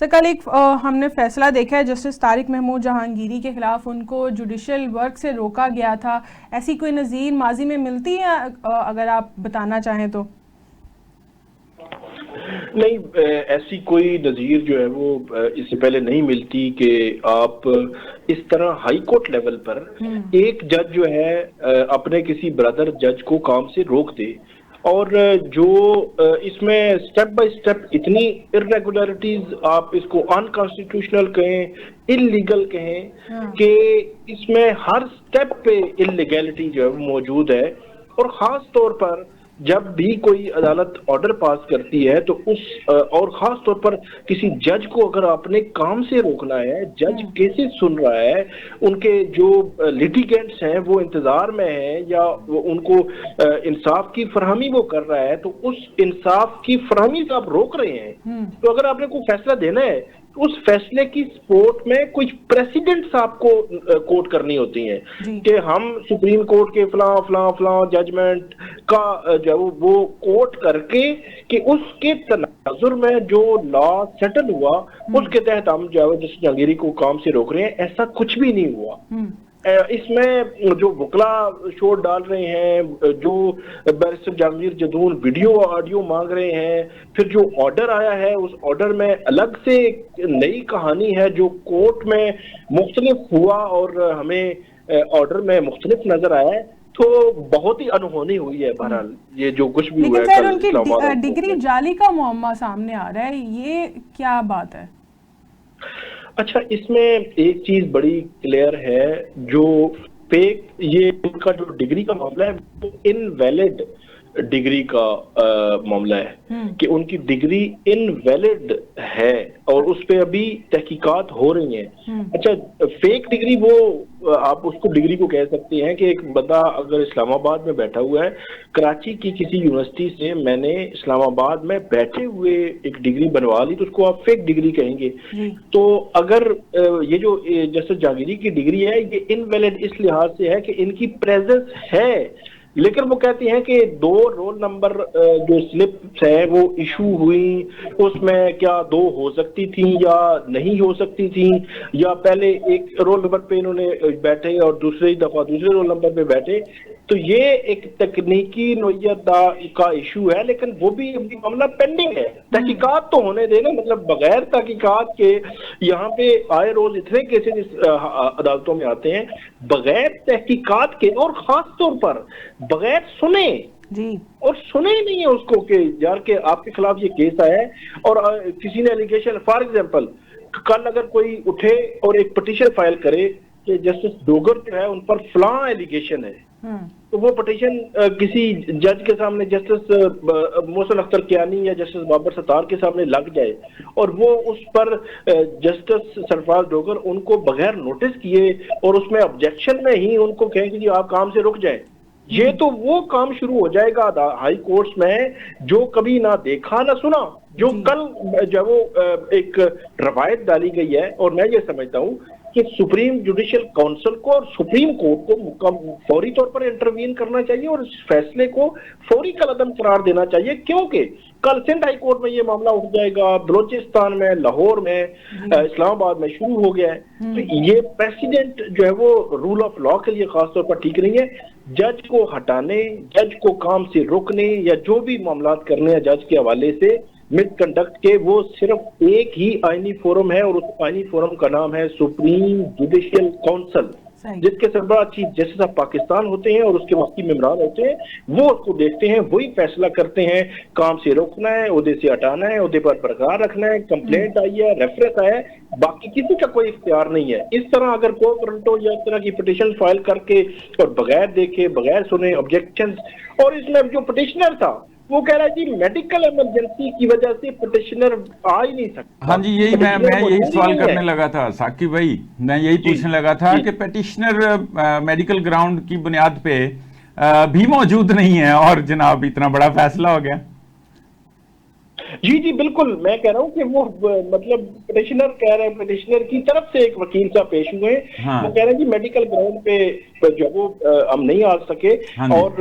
Sir कल एक हमने फैसला देखा है, जस्टिस तारिक महमूद जहांगीरी के खिलाफ उनको जुडिशियल वर्क से रोका गया था। ऐसी कोई नज़ीर माजी में मिलती है? अगर आप बताना चाहें तो। नहीं, ऐसी कोई नज़ीर जो है वो इससे पहले नहीं मिलती कि आप इस तरह हाई कोर्ट लेवल पर एक जज जो है अपने किसी ब्रदर जज को काम से रोक दे। और जो इसमें स्टेप बाय स्टेप इतनी इरेगुलरिटीज, आप इसको अनकॉन्स्टिट्यूशनल कहें, इलीगल कहें, कि इसमें हर स्टेप पे इलीगैलिटी जो है वो मौजूद है। और खास तौर पर जब भी कोई अदालत ऑर्डर पास करती है तो और खास तौर पर किसी जज को अगर आपने काम से रोकना है, जज केसेस सुन रहा है, उनके जो लिटिगेंट्स हैं वो इंतजार में हैं या वो उनको इंसाफ की फरहमी वो कर रहा है, तो उस इंसाफ की फरहमी से आप रोक रहे हैं। तो अगर आपने कोई फैसला देना है तो उस फैसले की सपोर्ट में कुछ प्रेसिडेंट्स आपको कोट करनी होती हैं कि हम सुप्रीम कोर्ट के फलां फलां फलां जजमेंट का जो वो कोट करके कि उसके तनाजुर में जो लॉ सेटल हुआ उसके तहत हम जो है जस्टिस जहांगीरी को काम से रोक रहे हैं। ऐसा कुछ भी नहीं हुआ। इसमें जो वकला शोर डाल रहे हैं, जो barrister Jahangir Jadoon video audio मांग रहे हैं, फिर जो ऑर्डर आया है उस ऑर्डर में अलग से नई कहानी है जो कोर्ट में मुख्तलिफ हुआ और हमें ऑर्डर में मुख्तलिफ नजर आया है, तो बहुत ही अनहोनी हुई है। बहरहाल ये जो कुछ भी हुआ है, लेकिन उनकी डिग्री जाली का मुअम्मा सामने आ रहा है, ये क्या बात है? अच्छा, इसमें एक चीज बड़ी क्लियर है, जो फेक ये उनका जो डिग्री का मामला है वो इनवैलिड डिग्री का मामला है कि उनकी डिग्री इनवैलिड है और उस पे अभी तहकीकात हो रही हैं। अच्छा, फेक डिग्री वो आप उसको डिग्री को कह सकते हैं कि एक बंदा अगर इस्लामाबाद में बैठा हुआ है, कराची की किसी यूनिवर्सिटी से मैंने इस्लामाबाद में बैठे हुए एक डिग्री बनवा ली, तो उसको आप फेक डिग्री कहेंगे। तो अगर ये जो जस्टिस जहांगीरी की डिग्री है ये इनवैलिड इस लिहाज से है कि इनकी प्रेजेंस है, लेकिन वो कहती हैं कि 2 रोल नंबर जो स्लिप्स है वो इशू हुई, उसमें क्या 2 हो सकती थी या नहीं हो सकती थी, या पहले एक रोल नंबर पे इन्होंने बैठे और दूसरी दफा दूसरे रोल नंबर पे बैठे, तो ये एक तकनीकी नोयत का इशू है। लेकिन वो भी मामला पेंडिंग है, तहकीकात तो होने देना। मतलब बगैर तहकीकात के यहाँ पे आए रोज इतने केसेस अदालतों में आते हैं बगैर तहकीकात के, और खास तौर पर बगैर सुने और सुने ही नहीं है उसको कि यार के आपके खिलाफ ये केस आया है और किसी ने एलिगेशन, फॉर एग्जांपल कल अगर कोई उठे और एक पिटीशन फाइल करे कि जस्टिस डोगर जो है उन पर फलां एलिगेशन है, तो वो पिटीशन किसी जज के सामने, जस्टिस मोहसिन अख्तर कियानी या जस्टिस बाबर सत्तार के सामने लग जाए और वो उस पर जस्टिस सरफराज डोगर उनको बगैर नोटिस किए और उसमें ऑब्जेक्शन में ही उनको कहें कि आप काम से रुक जाए, ये तो वो काम शुरू हो जाएगा हाई कोर्ट्स में जो कभी ना देखा ना सुना, जो कल जब वो एक रवायत डाली गई है। और मैं ये समझता हूँ कि सुप्रीम जुडिशियल काउंसिल को और सुप्रीम कोर्ट को फौरी तौर पर इंटरवीन करना चाहिए और इस फैसले को फौरी कलअदम करार देना चाहिए, क्योंकि कल सिंध हाई कोर्ट में ये मामला उठ जाएगा, बलोचिस्तान में, लाहौर में, इस्लामाबाद में शुरू हो गया है। तो ये प्रेसिडेंट जो है वो रूल ऑफ लॉ के लिए खासतौर पर ठीक नहीं है। जज को हटाने, जज को काम से रोकने या जो भी मामला करने हैं जज के हवाले से मिसकंडक्ट के, वो सिर्फ एक ही आईनी फोरम है और उस आईनी फोरम का नाम है सुप्रीम जुडिशियल काउंसिल, जिसके सरबराह चीफ जस्टिस ऑफ पाकिस्तान होते हैं और उसके वक्ती मेंबरान होते हैं। वो उसको देखते हैं, वही फैसला करते हैं, काम से रोकना है, ओहदे से हटाना है, ओहदे पर बरकरार रखना है, कंप्लेंट आई है, रेफरेंस आया है, बाकी किसी का कोई इख्तियार नहीं है। इस तरह अगर को फ्रंटो या इस तरह की पिटीशन फाइल करके और बगैर देखे, बगैर सुने ऑब्जेक्शन, और इसमें जो पिटिशनर था वो कह रहा है जी मेडिकल इमरजेंसी की वजह से पिटिशनर आ ही नहीं सकता। हाँ जी, यही मैं यही सवाल करने लगा था साकिब भाई, मैं यही पूछने लगा था कि पिटिशनर मेडिकल ग्राउंड की बुनियाद पे भी मौजूद नहीं है और जनाब इतना बड़ा फैसला हो गया। जी बिल्कुल, मैं कह रहा हूँ कि वो मतलब पिटिशनर कह रहे हैं, पिटिशनर की तरफ से एक वकील साहब पेश हुए, वो कह रहे हैं कि मेडिकल ग्राउंड पे जब वो हम नहीं आ सके, और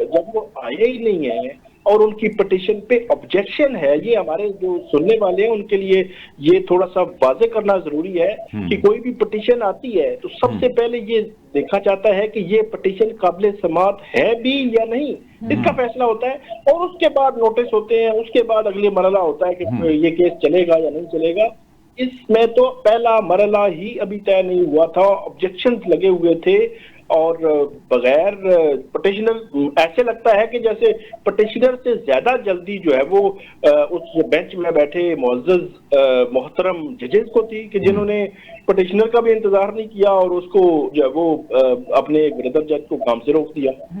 जब वो आए ही नहीं है और उनकी पिटीशन पे ऑब्जेक्शन है, ये हमारे जो सुनने वाले हैं उनके लिए ये थोड़ा सा वाजे करना जरूरी है कि कोई भी पिटीशन आती है तो सबसे पहले ये देखा जाता है कि ये पिटीशन काबिल समाअत है भी या नहीं, इसका फैसला होता है। और उसके बाद नोटिस होते हैं, उसके बाद अगले मरला होता है कि ये केस चलेगा या नहीं चलेगा। इसमें तो पहला मरला ही अभी तय नहीं हुआ था, ऑब्जेक्शंस लगे हुए थे और बगैर पिटिशनर, ऐसे लगता है कि जैसे पिटिशनर से ज्यादा जल्दी जो है वो उस बेंच में बैठे मुअज़्ज़ज़ मोहतरम जजेस को थी कि जिन्होंने पिटिशनर का भी इंतजार नहीं किया और उसको जो है वो अपने ब्रदर जज को काम से रोक दिया।